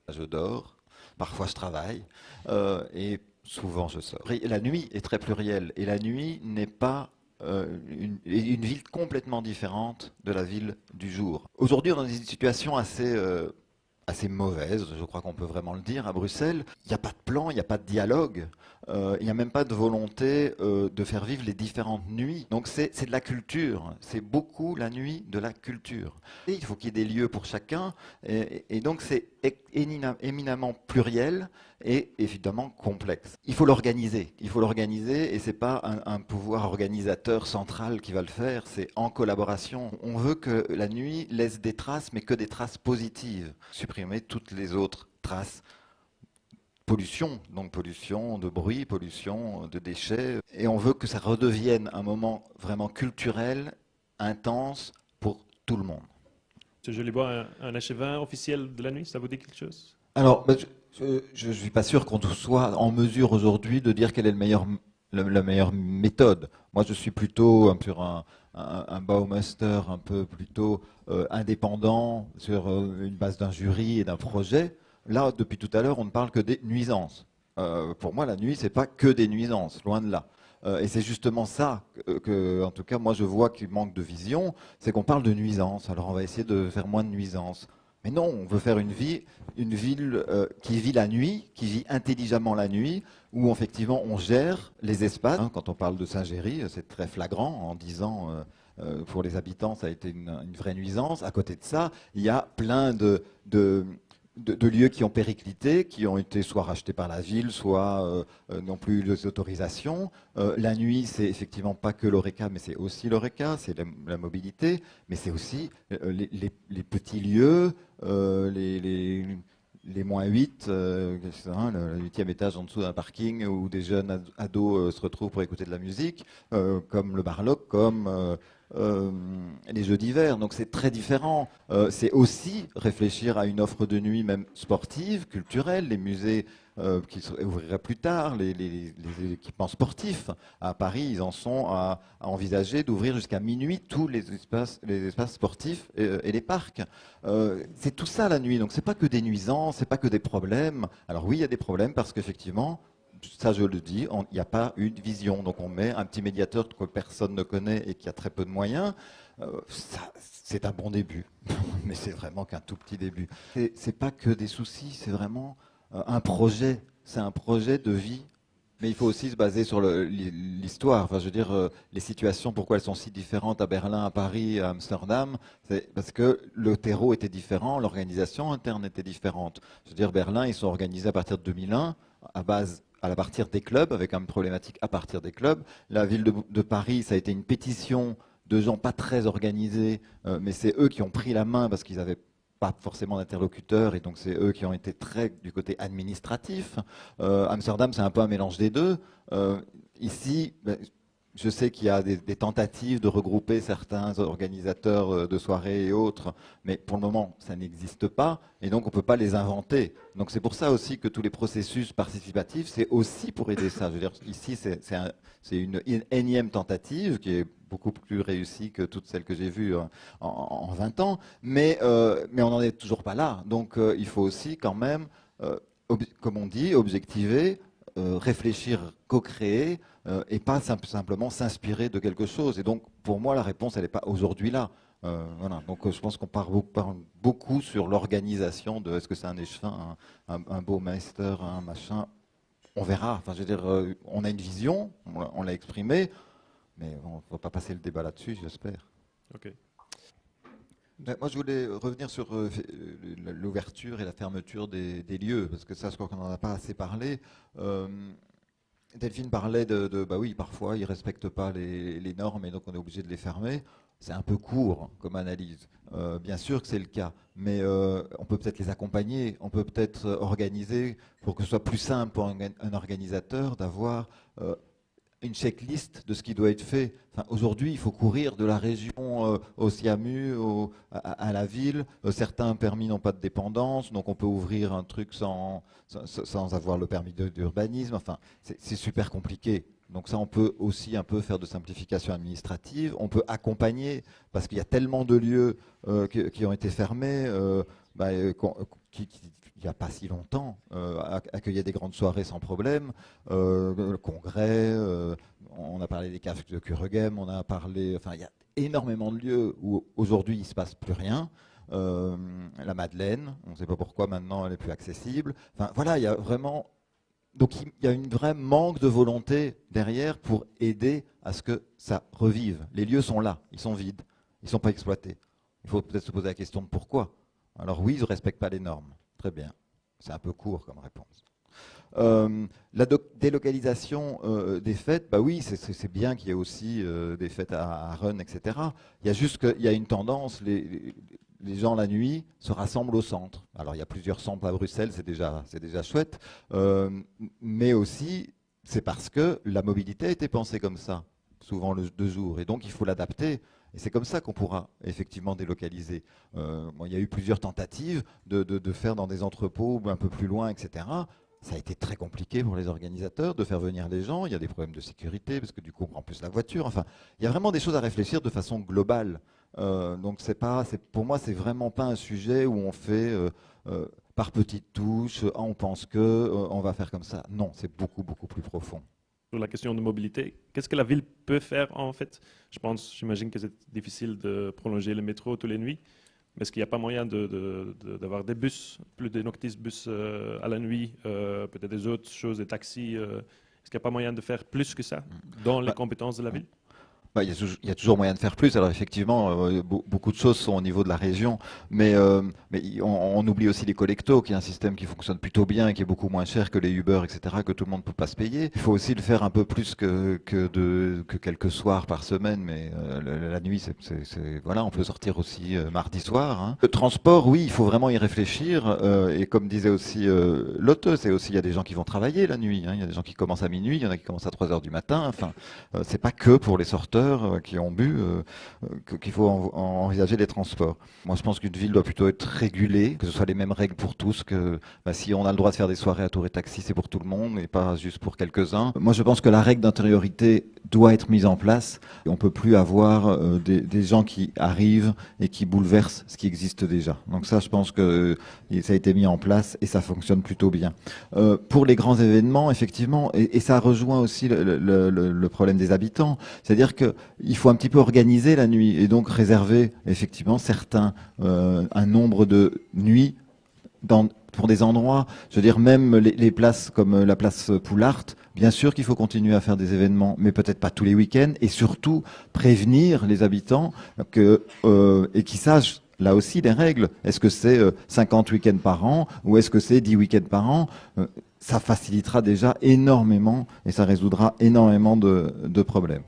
Je dors, parfois je travaille, et souvent je sors. La nuit est très plurielle, et la nuit n'est pas une ville complètement différente de la ville du jour. Aujourd'hui, on est dans une situation assez mauvaise, je crois qu'on peut vraiment le dire, à Bruxelles. Il n'y a pas de plan, il n'y a pas de dialogue, il n'y a même pas de volonté de faire vivre les différentes nuits. Donc c'est de la culture, c'est beaucoup la nuit de la culture. Et il faut qu'il y ait des lieux pour chacun, et donc c'est éminemment pluriel et évidemment complexe. Il faut l'organiser, et c'est pas un pouvoir organisateur central qui va le faire, c'est en collaboration. On veut que la nuit laisse des traces, mais que des traces positives. Supprimer toutes les autres traces. Pollution, donc pollution de bruit, pollution de déchets. Et on veut que ça redevienne un moment vraiment culturel, intense pour tout le monde. Ce joli bois, un échevin officiel de la nuit, ça vous dit quelque chose? Alors, je ne suis pas sûr qu'on soit en mesure aujourd'hui de dire quelle est la meilleure méthode. Moi, je suis plutôt sur un Baumeister un peu plutôt indépendant, sur une base d'un jury et d'un projet. Là, depuis tout à l'heure, on ne parle que des nuisances. Pour moi, la nuit, c'est pas que des nuisances, loin de là. Et c'est justement ça en tout cas, moi, je vois qu'il manque de vision, c'est qu'on parle de nuisances. Alors, on va essayer de faire moins de nuisances. Mais non, on veut faire une ville qui vit la nuit, qui vit intelligemment la nuit, où effectivement on gère les espaces. Hein, quand on parle de Saint-Géry, c'est très flagrant en disant pour les habitants ça a été une vraie nuisance. À côté de ça, il y a plein de lieux qui ont périclité, qui ont été soit rachetés par la ville, soit n'ont plus les autorisations. La nuit, c'est effectivement pas que l'ORECA, mais c'est aussi l'ORECA, c'est la mobilité, mais c'est aussi les petits lieux, les -8, hein, le 8e étage en dessous d'un parking où des jeunes ados se retrouvent pour écouter de la musique, comme le Barloc, comme les jeux d'hiver. Donc c'est très différent. C'est aussi réfléchir à une offre de nuit même sportive, culturelle, les musées qui ouvriraient plus tard, les équipements sportifs. À Paris, ils en sont à envisager d'ouvrir jusqu'à minuit tous les espaces sportifs et les parcs. C'est tout ça la nuit, donc c'est pas que des nuisances, c'est pas que des problèmes. Alors oui, il y a des problèmes parce qu'effectivement, ça je le dis, il n'y a pas une vision. Donc on met un petit médiateur que personne ne connaît et qui a très peu de moyens. C'est un bon début, mais c'est vraiment qu'un tout petit début. C'est pas que des soucis, c'est vraiment un projet. C'est un projet de vie. Mais il faut aussi se baser sur l'histoire. Enfin, je veux dire, les situations, pourquoi elles sont si différentes à Berlin, à Paris, à Amsterdam, c'est parce que le terreau était différent, l'organisation interne était différente. Je veux dire, Berlin, ils sont organisés à partir de 2001, à partir des clubs, avec une problématique à partir des clubs. La ville de Paris, ça a été une pétition de gens pas très organisés, mais c'est eux qui ont pris la main parce qu'ils avaient pas forcément d'interlocuteurs, et donc c'est eux qui ont été très du côté administratif. Amsterdam, c'est un peu un mélange des deux. Ici, ben, je sais qu'il y a des tentatives de regrouper certains organisateurs de soirées et autres, mais pour le moment, ça n'existe pas, et donc on ne peut pas les inventer. Donc c'est pour ça aussi que tous les processus participatifs, c'est aussi pour aider ça. Je veux dire, ici, c'est une énième tentative qui est beaucoup plus réussie que toutes celles que j'ai vues en 20 ans, mais on n'en est toujours pas là. Donc il faut aussi quand même, comme on dit, objectiver, réfléchir, co-créer, et pas simplement s'inspirer de quelque chose. Et donc, pour moi, la réponse, elle n'est pas aujourd'hui là. Voilà. Donc, je pense qu'on parle beaucoup sur l'organisation de est-ce que c'est un échevin, un beau master, un machin. On verra. Enfin, je veux dire, on a une vision, on l'a exprimée, mais on ne va pas passer le débat là-dessus, j'espère. Ok. Moi, je voulais revenir sur l'ouverture et la fermeture des lieux, parce que ça, je crois qu'on n'en a pas assez parlé. Euh, Delphine parlait bah oui, parfois ils ne respectent pas les normes et donc on est obligé de les fermer. C'est un peu court comme analyse. Bien sûr que c'est le cas, mais on peut peut-être les accompagner, on peut peut-être organiser pour que ce soit plus simple pour un organisateur d'avoir une checklist de ce qui doit être fait. Enfin, aujourd'hui, il faut courir de la région au SIAMU, à la ville. Certains permis n'ont pas de dépendance, donc on peut ouvrir un truc sans avoir le permis d'urbanisme. Enfin, c'est super compliqué. Donc ça, on peut aussi un peu faire de simplification administrative. On peut accompagner, parce qu'il y a tellement de lieux qui ont été fermés, il n'y a pas si longtemps, accueillir des grandes soirées sans problème, le congrès, on a parlé des caves de Kuregem, on a parlé, enfin il y a énormément de lieux où aujourd'hui il ne se passe plus rien. La Madeleine, on ne sait pas pourquoi maintenant elle est plus accessible. Enfin voilà, il y a vraiment... Donc il y a une vraie manque de volonté derrière pour aider à ce que ça revive. Les lieux sont là, ils sont vides, ils ne sont pas exploités. Il faut peut-être se poser la question de pourquoi. Alors oui, ils ne respectent pas les normes. Très bien. C'est un peu court comme réponse. La délocalisation des fêtes, bah oui, c'est bien qu'il y ait aussi des fêtes à Rennes, etc. Il y a juste qu'il y a une tendance, les gens la nuit se rassemblent au centre. Alors il y a plusieurs centres à Bruxelles, c'est déjà chouette, mais aussi c'est parce que la mobilité a été pensée comme ça, souvent de jour, et donc il faut l'adapter. Et c'est comme ça qu'on pourra effectivement délocaliser. Il y a eu plusieurs tentatives de faire dans des entrepôts un peu plus loin, etc. Ça a été très compliqué pour les organisateurs de faire venir les gens. Il y a des problèmes de sécurité, parce que du coup on prend plus la voiture. Enfin, il y a vraiment des choses à réfléchir de façon globale. Donc pour moi, c'est vraiment pas un sujet où on fait par petites touches, on pense que on va faire comme ça. Non, c'est beaucoup, beaucoup plus profond. Sur la question de mobilité, qu'est-ce que la ville peut faire en fait? J'imagine que c'est difficile de prolonger le métro tous les nuits, mais est-ce qu'il n'y a pas moyen d'avoir des bus, plus des Noctis-bus à la nuit, peut-être des autres choses, des taxis est-ce qu'il n'y a pas moyen de faire plus que ça dans les compétences de la ville? Il y a toujours moyen de faire plus. Alors effectivement, beaucoup de choses sont au niveau de la région, mais on oublie aussi les collectos, qui est un système qui fonctionne plutôt bien et qui est beaucoup moins cher que les Uber, etc., que tout le monde ne peut pas se payer. Il faut aussi le faire un peu plus que quelques soirs par semaine, mais la nuit, voilà, on peut sortir aussi mardi soir. Hein. Le transport, oui, il faut vraiment y réfléchir. Et comme disait aussi Lotte, c'est aussi, il y a des gens qui vont travailler la nuit. Hein. Il y a des gens qui commencent à minuit, il y en a qui commencent à 3 heures du matin. Enfin, c'est pas que pour les sorteurs qui ont bu qu'il faut envisager les transports. Moi, je pense qu'une ville doit plutôt être régulée, que ce soit les mêmes règles pour tous, que si on a le droit de faire des soirées à Tour et Taxi, c'est pour tout le monde et pas juste pour quelques-uns. Moi, je pense que la règle d'intériorité doit être mise en place. Et on peut plus avoir des gens qui arrivent et qui bouleversent ce qui existe déjà. Donc ça, je pense que ça a été mis en place et ça fonctionne plutôt bien. Pour les grands événements, effectivement, et ça rejoint aussi le problème des habitants, c'est-à-dire qu'il faut un petit peu organiser la nuit et donc réserver effectivement un nombre de nuits pour des endroits, je veux dire même les places comme la place Poulart, bien sûr qu'il faut continuer à faire des événements, mais peut-être pas tous les week-ends, et surtout prévenir les habitants et qu'ils sachent là aussi les règles. Est-ce que c'est 50 week-ends par an ou est-ce que c'est 10 week-ends par an? Ça facilitera déjà énormément et ça résoudra énormément de problèmes.